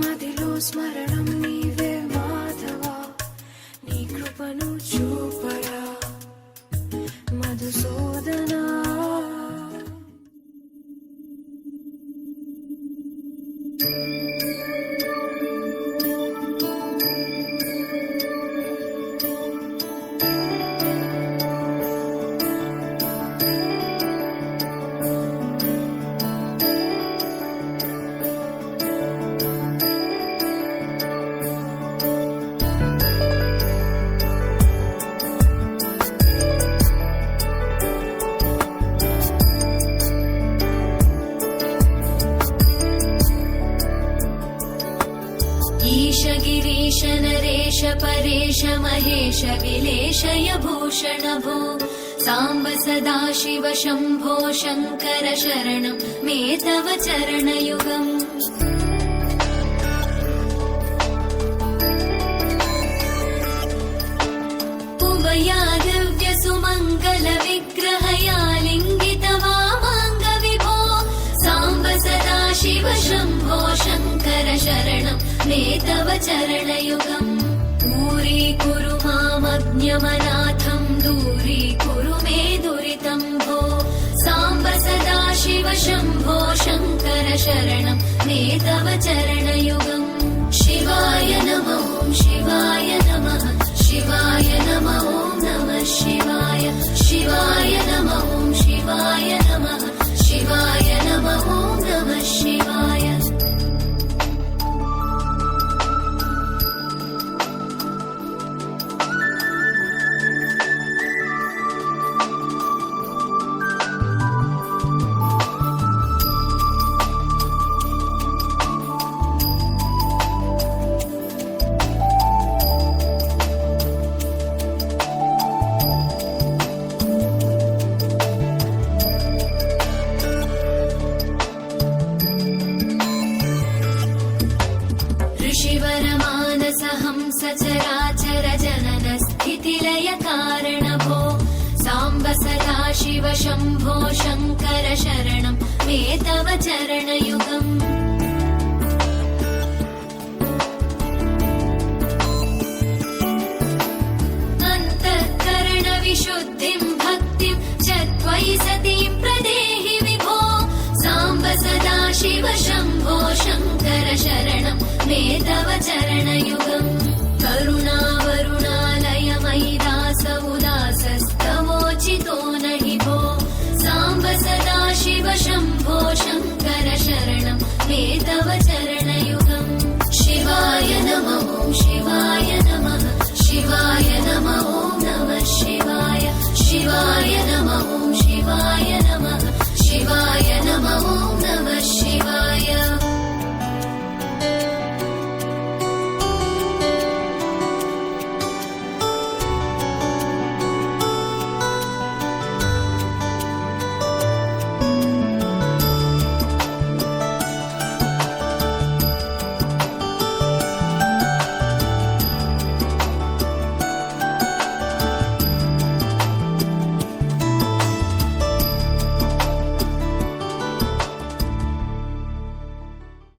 మదిలో స్మరణం నీవే మాధవా, నీ కృపను చూపరా మధుసూదనా. ईश गिरीश नरेश परेश महेश विलेशय भूषण भो, साम्ब सदाशिव शम्भो शङ्कर शरणं मे तव चरणयुगम्. उभया दिव्य सुमङ्गल विग्रहया लिङ्गित वामाङ्ग विभो, साम्ब सदाशिव शम्भो शङ्कर शरणं मे तव चरणयुगम्. दूरीकुरु मामज्ञमनाथं, दूरीकुरु मे दुरितं भो, साम्ब सदाशिव शम्भो शङ्कर शरणं मे तव चरणयुगम्. शिवाय नमः शिवाय नमः शिवाय नमः नमः शिवाय, शिवाय नमः शिवाय नमः शिवाय नमः नमः शिवाय. सचराचर जनन स्थितिलय कारण भो, साम्ब सदाशिव शम्भो शङ्कर शरणं मे तव चरणयुगम्. अन्तःकरण विशुद्धिं भक्तिं च त्वयि सतीं प्रदेहि विभो, साम्ब सदाशिव शम्भो शङ्कर शरणं मे तव चरणयुगम्. करुणावरुणालयमयि दास उदासस्तवोचितो नहि भो, साम्ब सदाशिव शम्भो शङ्कर शरणं मे तव चरणयुगम्. शिवाय नमः शिवाय नमः शिवाय नमः नमः शिवाय, शिवाय नमः शिवाय